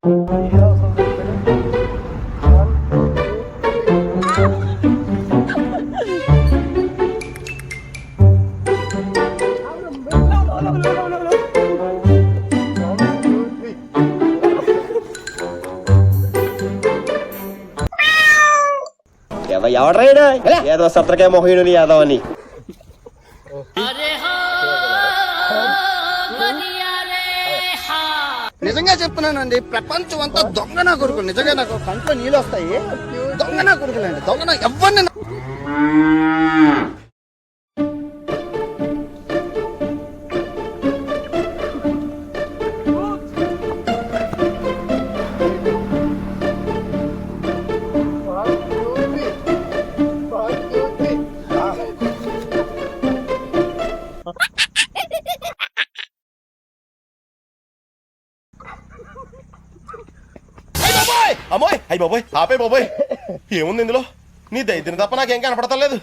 ఎవడ్రైనా ఏదో సత్రకాయ మొహీడు యాదవ్ అని నిజంగా చెప్తున్నానండి, ప్రపంచం అంతా దొంగ నా కొడుకులు. నిజంగా నాకు కంట్లో నీళ్ళు వస్తాయి. దొంగ నా కొడుకులండి, దొంగ నా ఎవరిని అమ్మోయ్ అయ్యి బాబోయ్ ఆపే బాబోయ్, ఏముంది ఇందులో? నీ దైద్యం తప్ప నాకేం కనపడతలేదు.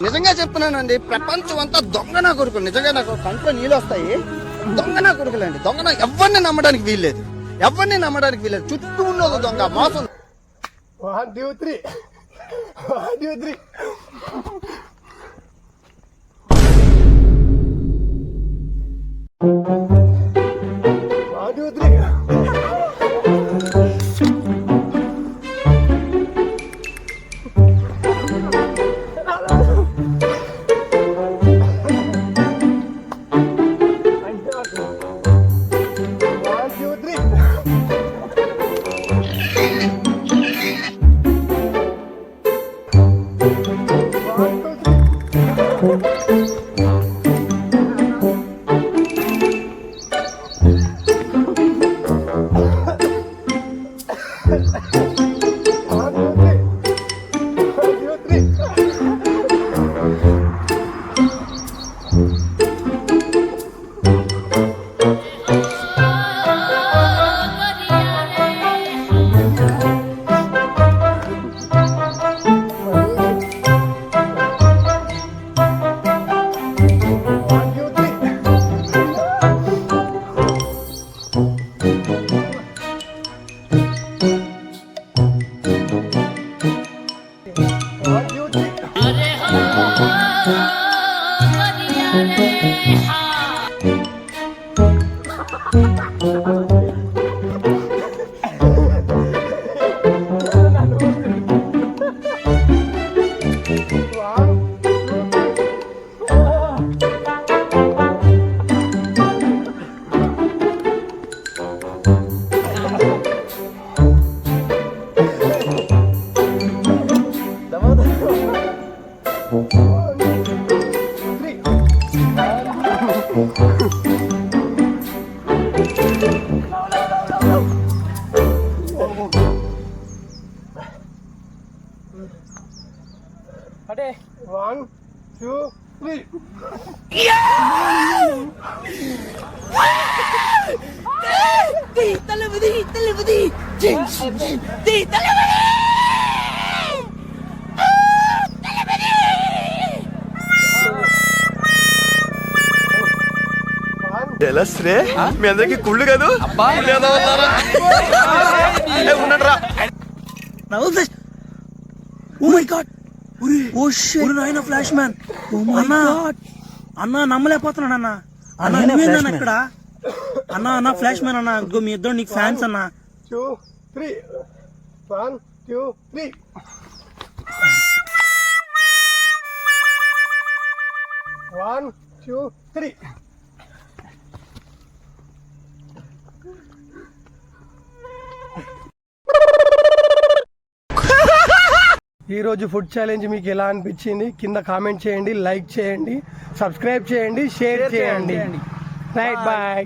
నిజంగా చెప్తున్నానండి, ప్రపంచం అంతా దొంగ నా కొడుకులు. నిజంగా నాకు కంట్లో నీళ్ళు వస్తాయి. దొంగ నా కొడుకులండి, దొంగ నా ఎవరిని నమ్మడానికి వీల్లేదు. ఎవరిని నమ్మడానికి వీల్లేదు. చుట్టూ ఉన్నది దొంగ మోసం. 1 2 3 1 2 3 1 2 3 అంటే 1 2 3 తలవది రే మీ అందరికి కుళ్ళు కాదు ఉన్నట్రా. ఫ్లాష్ మ్యాన్ అన్నా నమ్మలేకపోతున్నాడు అన్న. అన్న ఇక్కడ అన్న ఫ్లాష్ మ్యాన్ అన్న. మీ ఇద్దరు నీకు ఫ్యాన్స్ అన్న. 2 3 1 2 3 1 2 3 ఈరోజు ఫుడ్ ఛాలెంజ్ మీకు ఎలా అనిపించింది కింద కామెంట్ చేయండి, లైక్ చేయండి, సబ్స్క్రైబ్ చేయండి, షేర్ చేయండి. Right bye.